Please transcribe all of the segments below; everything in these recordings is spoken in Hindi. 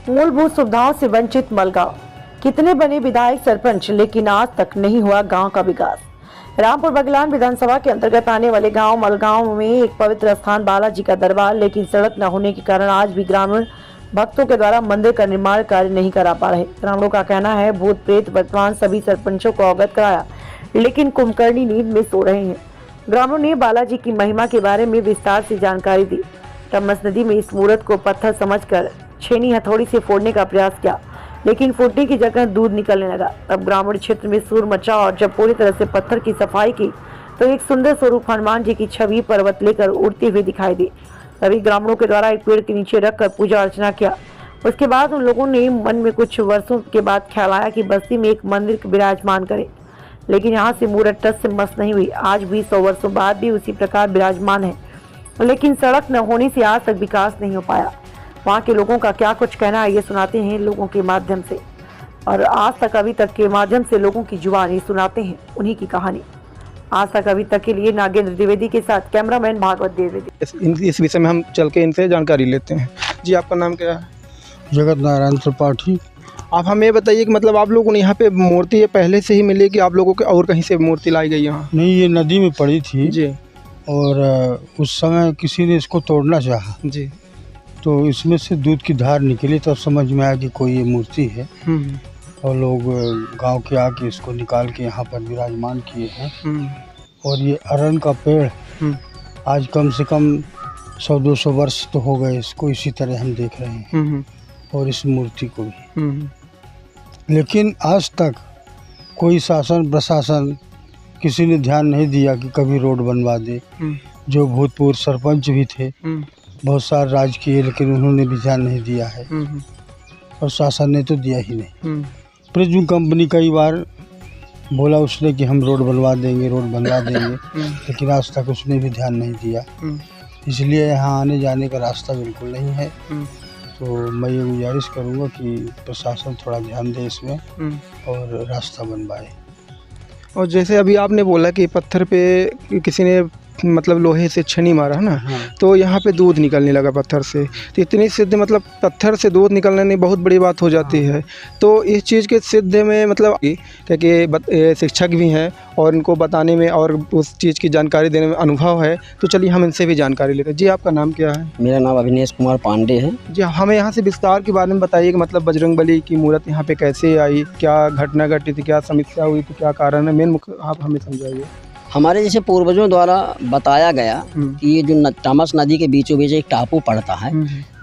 मूलभूत सुविधाओं से वंचित मलगांव। कितने बने विधायक सरपंच, लेकिन आज तक नहीं हुआ गांव का विकास। रामपुर बगलान विधानसभा के अंतर्गत आने वाले गांव मलगांव में एक पवित्र स्थान बालाजी का दरबार, लेकिन सड़क न होने के कारण आज भी ग्रामीण भक्तों के द्वारा मंदिर का निर्माण कार्य नहीं करा पा रहे। ग्रामीणों का कहना है भूत प्रेत वर्तमान सभी सरपंचों को अवगत कराया, लेकिन कुंभकर्णी नींद में सो रहे हैं। ग्रामीणों ने बालाजी की महिमा के बारे में विस्तार से जानकारी दी। टमस नदी में इस मूर्त को पत्थर समझकर छेनी हथौड़ी से फोड़ने का प्रयास किया, लेकिन फूटने की जगह दूध निकलने लगा। तब ग्रामीण क्षेत्र में शोर मचा और जब पूरी तरह से पत्थर की सफाई की तो एक सुंदर स्वरूप हनुमान जी की छवि पर्वत लेकर उड़ते हुए दिखाई दी। तभी ग्रामीणों के द्वारा एक पेड़ के नीचे रखकर पूजा अर्चना किया। उसके बाद उन लोगों ने मन में कुछ वर्षों के बाद ख्याल आया कि बस्ती में एक मंदिर विराजमान करे, लेकिन यहाँ से मूर्त टस से मस नहीं हुई। आज भी 100 वर्षों बाद भी उसी प्रकार विराजमान है, लेकिन सड़क न होने से आज तक विकास नहीं हो पाया। वहाँ के लोगों का क्या कुछ कहना है ये सुनाते हैं लोगों के माध्यम से, और आज तक अभी तक के माध्यम से लोगों की जुबानी सुनाते हैं उन्हीं की कहानी। आज तक अभी तक के लिए नागेंद्र द्विवेदी के साथ कैमरामैन भागवत द्विवेदी। इस विषय में हम चल के इनसे जानकारी लेते हैं। जी, आपका नाम क्या है? जगत नारायण त्रिपाठी। आप हमें ये बताइए कि मतलब आप लोगों ने यहाँ पे मूर्ति पहले से ही मिली कि आप लोगों के और कहीं से मूर्ति लाई गई यहाँ? नहीं, ये नदी में पड़ी थी जी। और उस समय किसी ने इसको तोड़ना चाहा जी। तो इसमें से दूध की धार निकली, तब समझ में आया कि कोई ये मूर्ति है। और लोग गांव के आके इसको निकाल के यहाँ पर विराजमान किए हैं। और ये अरन का पेड़ आज कम से कम 100-200 वर्ष तो हो गए इसको, इसी तरह हम देख रहे हैं और इस मूर्ति को भी। लेकिन आज तक कोई शासन प्रशासन किसी ने ध्यान नहीं दिया कि कभी रोड बनवा दे। जो भूतपूर्व सरपंच भी थे, बहुत सारे राज किए, लेकिन उन्होंने भी ध्यान नहीं दिया है और शासन ने तो दिया ही नहीं। प्रिज्म कंपनी कई बार बोला उसने कि हम रोड बनवा देंगे, रोड बनवा देंगे, लेकिन आज तक उसने भी ध्यान नहीं दिया। इसलिए यहाँ आने जाने का रास्ता बिल्कुल नहीं है। तो मैं ये गुजारिश करूँगा कि प्रशासन थोड़ा ध्यान दे इसमें और रास्ता बनवाए। और जैसे अभी आपने बोला कि पत्थर पे किसी ने मतलब लोहे से छेनी मारा ना, तो यहाँ पे दूध निकलने लगा पत्थर से। तो इतनी सिद्ध मतलब पत्थर से दूध निकलने में बहुत बड़ी बात हो जाती है। तो इस चीज़ के सिद्ध में मतलब क्योंकि शिक्षक भी हैं और इनको बताने में और उस चीज़ की जानकारी देने में अनुभव है, तो चलिए हम इनसे भी जानकारी लेते हैं। जी, आपका नाम क्या है? मेरा नाम अविनेश कुमार पांडे है। जी, हमें यहाँ से विस्तार के बारे में बताइए कि मतलब बजरंगबली की मूर्त यहाँ पे कैसे आई, क्या घटना घटी थी, क्या समस्या हुई थी, क्या कारण है, मेन मुख्य आप हमें समझाइए। हमारे जैसे पूर्वजों द्वारा बताया गया कि ये जो टमस नदी के बीचों बीच एक टापू पड़ता है,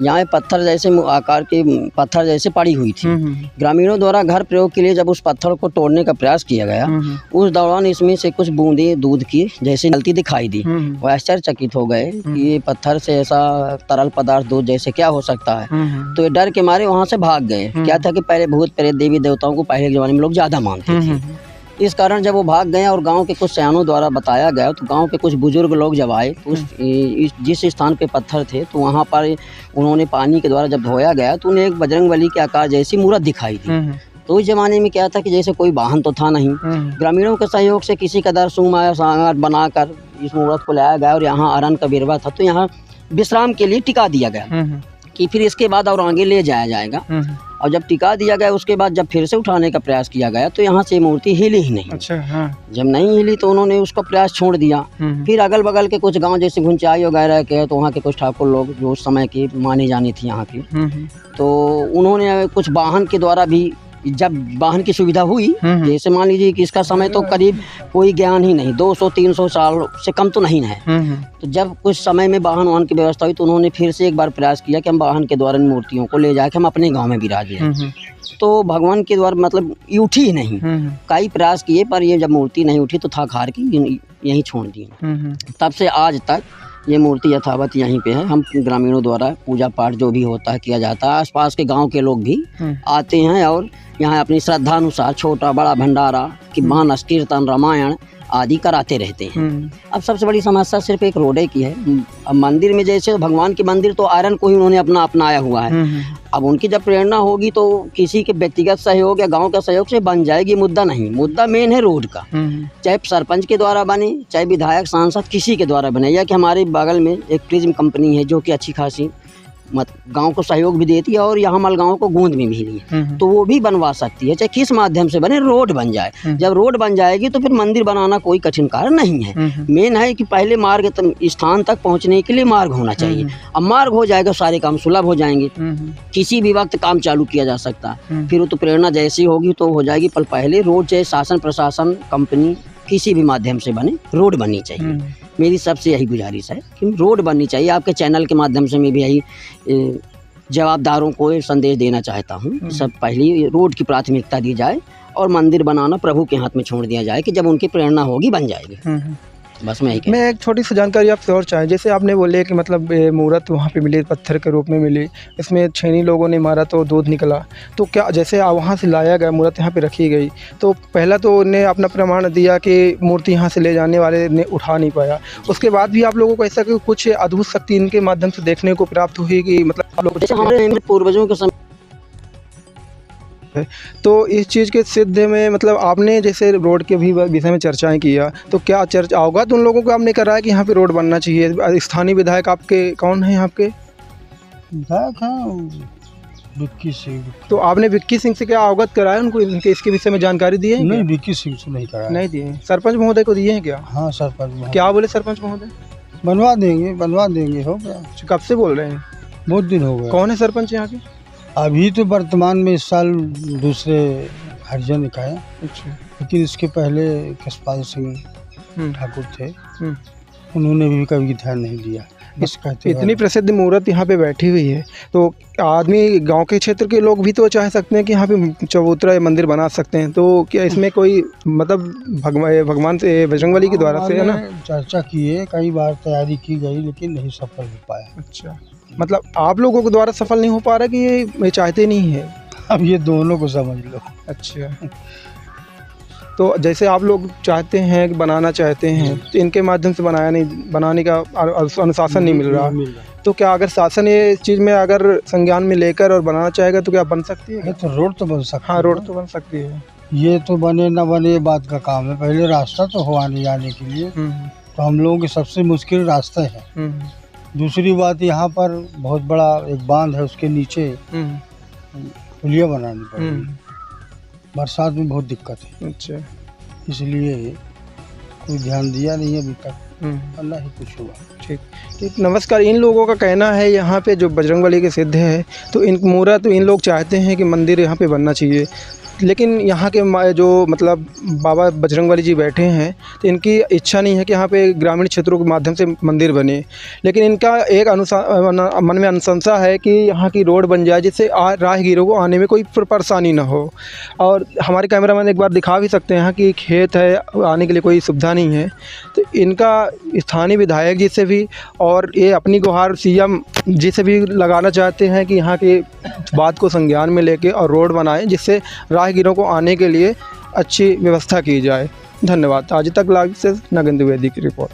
यहाँ पत्थर जैसे आकार के पत्थर जैसे पड़ी हुई थी। ग्रामीणों द्वारा घर प्रयोग के लिए जब उस पत्थर को तोड़ने का प्रयास किया गया, उस दौरान इसमें से कुछ बूंदें दूध की जैसे निकलती दिखाई दी। वो आश्चर्यचकित हो गए कि ये पत्थर से ऐसा तरल पदार्थ दूध जैसे क्या हो सकता है। तो ये डर के मारे वहाँ से भाग गए। क्या था कि पहले भूत प्रेत देवी देवताओं को पहले के ज़माने में लोग ज़्यादा मानते थे। इस कारण जब वो भाग गए और गांव के कुछ सयानों द्वारा बताया गया, तो गांव के कुछ बुजुर्ग लोग जब आए तो जिस स्थान पे पत्थर थे, तो वहां पर उन्होंने पानी के द्वारा जब धोया गया तो उन्हें एक बजरंगबली के आकार जैसी मूर्त दिखाई दी। तो उस जमाने में क्या था कि जैसे कोई वाहन तो था नहीं, ग्रामीणों के सहयोग से किसी कदर सुमाया सांगार बनाकर इस मूर्त को लाया गया और यहाँ अरन का बिरवा था, तो यहाँ विश्राम के लिए टिका दिया गया कि फिर इसके बाद और आगे ले जाया जाएगा। और जब टिका दिया गया उसके बाद जब फिर से उठाने का प्रयास किया गया तो यहाँ से मूर्ति हिली ही नहीं। अच्छा, हाँ। जब नहीं हिली तो उन्होंने उसका प्रयास छोड़ दिया। फिर अगल बगल के कुछ गांव जैसे घुंचाई वगैरह के, तो वहाँ के कुछ ठाकुर लोग जो उस समय की मानी जानी थी यहाँ की, तो उन्होंने कुछ वाहन के द्वारा भी, जब वाहन की सुविधा हुई, जैसे मान लीजिए कि इसका समय तो करीब कोई ज्ञान ही नहीं, 200-300 साल से कम तो नहीं है। तो जब कुछ समय में वाहन की व्यवस्था हुई तो उन्होंने फिर से एक बार प्रयास किया कि हम वाहन के द्वारा इन मूर्तियों को ले जाके हम अपने गांव में विराजें। तो भगवान के द्वारा मतलब उठी ही नहीं। कई प्रयास किए पर ये जब मूर्ति नहीं उठी तो थक हार की यहीं छोड़ दी। तब से आज तक ये मूर्ति यथावत यहीं पे है। हम ग्रामीणों द्वारा पूजा पाठ जो भी होता है किया जाता है। आसपास के गांव के लोग भी आते हैं और यहाँ अपनी श्रद्धा अनुसार छोटा बड़ा भंडारा कि मानस कीर्तन रामायण आदि कराते रहते हैं। अब सबसे बड़ी समस्या सिर्फ एक रोडे की है। अब मंदिर में जैसे भगवान के मंदिर तो आयरन को ही उन्होंने अपनाया हुआ है। अब उनकी जब प्रेरणा होगी तो किसी के व्यक्तिगत सहयोग या गांव का सहयोग से बन जाएगी, मुद्दा नहीं। मुद्दा मेन है रोड का, चाहे सरपंच के द्वारा बने, चाहे विधायक सांसद किसी के द्वारा बने, या कि हमारे बगल में एक प्रिज्म कंपनी है जो कि अच्छी खासी गांव को सहयोग भी देती है और यहाँ मलगांव को गोंद में भी ली है, तो वो भी बनवा सकती है, चाहे किस माध्यम से बने, रोड बन जाए। जब रोड बन जाएगी तो फिर मंदिर बनाना कोई कठिन कार्य नहीं है। मेन है कि पहले मार्ग स्थान तक पहुँचने के लिए मार्ग होना चाहिए। अब मार्ग हो जाएगा, सारे काम सुलभ हो जाएंगे, किसी भी वक्त काम चालू किया जा सकता है। फिर वो तो प्रेरणा जैसी होगी तो हो जाएगी, पर पहले रोड चाहे शासन प्रशासन कंपनी किसी भी माध्यम से बने, रोड बननी चाहिए। मेरी सबसे यही गुजारिश है कि रोड बननी चाहिए। आपके चैनल के माध्यम से मैं भी यही जवाबदारों को ये संदेश देना चाहता हूँ। सब पहले रोड की प्राथमिकता दी जाए और मंदिर बनाना प्रभु के हाथ में छोड़ दिया जाए कि जब उनकी प्रेरणा होगी बन जाएगी। बस मैं एक छोटी सी जानकारी आपसे और चाहें, जैसे आपने बोले कि मतलब मूर्त वहाँ पे मिली, पत्थर के रूप में मिली, इसमें छेनी लोगों ने मारा तो दूध निकला, तो क्या जैसे वहाँ से लाया गया मूर्त यहाँ पे रखी गई, तो पहला तो उन्हें अपना प्रमाण दिया कि मूर्ति यहाँ से ले जाने वाले ने उठा नहीं पाया, उसके बाद भी आप लोगों को ऐसा कि कुछ अद्भुत शक्ति इनके माध्यम से देखने को प्राप्त हुई कि मतलब आप लोग जैसे हमारे पूर्वजों के समय तो इस चीज़ के सिद्ध में मतलब आपने जैसे रोड के भी विषय में चर्चाएं किया, तो क्या चर्चा अवगत उन लोगों को आपने कराया कि यहाँ पे रोड बनना चाहिए? स्थानीय विधायक आपके कौन हैं आपके? विधायक हैं विक्की सिंह। तो आपने विक्की सिंह से क्या अवगत कराया उनको, इनके इसके विषय में जानकारी दी है? नहीं, विक्की सिंह से नहीं कराया। नहीं दिए। सरपंच महोदय को दिए हैं क्या? हाँ, सरपंच। क्या बोले सरपंच महोदय? बनवा देंगे हो गया। कब से बोल रहे हैं? बहुत दिन हो गए। कौन है सरपंच यहाँ के? अभी तो वर्तमान में इस साल दूसरे हरिजन का है। अच्छा। लेकिन इसके पहले कृष्णपाल सिंह ठाकुर थे, उन्होंने भी कभी ध्यान नहीं दिया। बस कहते इतनी प्रसिद्ध मूर्त यहाँ पे बैठी हुई है, तो आदमी गांव के क्षेत्र के लोग भी तो चाह सकते हैं कि यहाँ पे चबूतरा मंदिर बना सकते हैं, तो क्या इसमें कोई मतलब भगवान से बजरंगबली के द्वारा से है ना? चर्चा की है, कई बार तैयारी की गई लेकिन नहीं सफल हो पाया। अच्छा, मतलब आप लोगों के द्वारा सफल नहीं हो पा रहा कि ये चाहते नहीं है? अब ये दोनों को समझ लो। अच्छा, तो जैसे आप लोग चाहते हैं कि बनाना चाहते हैं, तो इनके माध्यम से बनाने का अनुशासन नहीं मिल रहा, तो क्या अगर शासन ये इस चीज़ में अगर संज्ञान में लेकर और बनाना चाहेगा तो क्या बन सकती है? तो रोड तो बन सकती है। हाँ, रोड तो बन सकती है। ये तो बने ना बने ये बात का काम है, पहले रास्ता तो हो आने जाने के लिए, तो हम लोगों की सबसे मुश्किल रास्ता है। दूसरी बात, यहाँ पर बहुत बड़ा एक बांध है, उसके नीचे पुलिया बनानी पड़ेगी, बरसात में बहुत दिक्कत है। अच्छा, इसलिए कोई ध्यान दिया नहीं अभी तक, अल्लाह ही कुछ हुआ। ठीक, नमस्कार। इन लोगों का कहना है यहाँ पे जो बजरंगबली के सिद्ध है, तो इन मूर्त तो इन लोग चाहते हैं कि मंदिर यहाँ पे बनना चाहिए, लेकिन यहाँ के जो मतलब बाबा बजरंगबली जी बैठे हैं, तो इनकी इच्छा नहीं है कि यहाँ पे ग्रामीण क्षेत्रों के माध्यम से मंदिर बने, लेकिन इनका एक मन में अनुशंसा है कि यहाँ की रोड बन जाए जिससे राहगीरों को आने में कोई परेशानी ना हो। और हमारे कैमरामैन एक बार दिखा भी सकते हैं कि खेत है, आने के लिए कोई सुविधा नहीं है, तो इनका स्थानीय विधायक जी से भी और ये अपनी गुहार सीएम जी से भी लगाना चाहते हैं कि यहाँ की बात को संज्ञान में लेके और रोड बनाएं जिससे राहगीरों को आने के लिए अच्छी व्यवस्था की जाए। धन्यवाद। आज तक लाइव से नगेंद्र द्विवेदी की रिपोर्ट।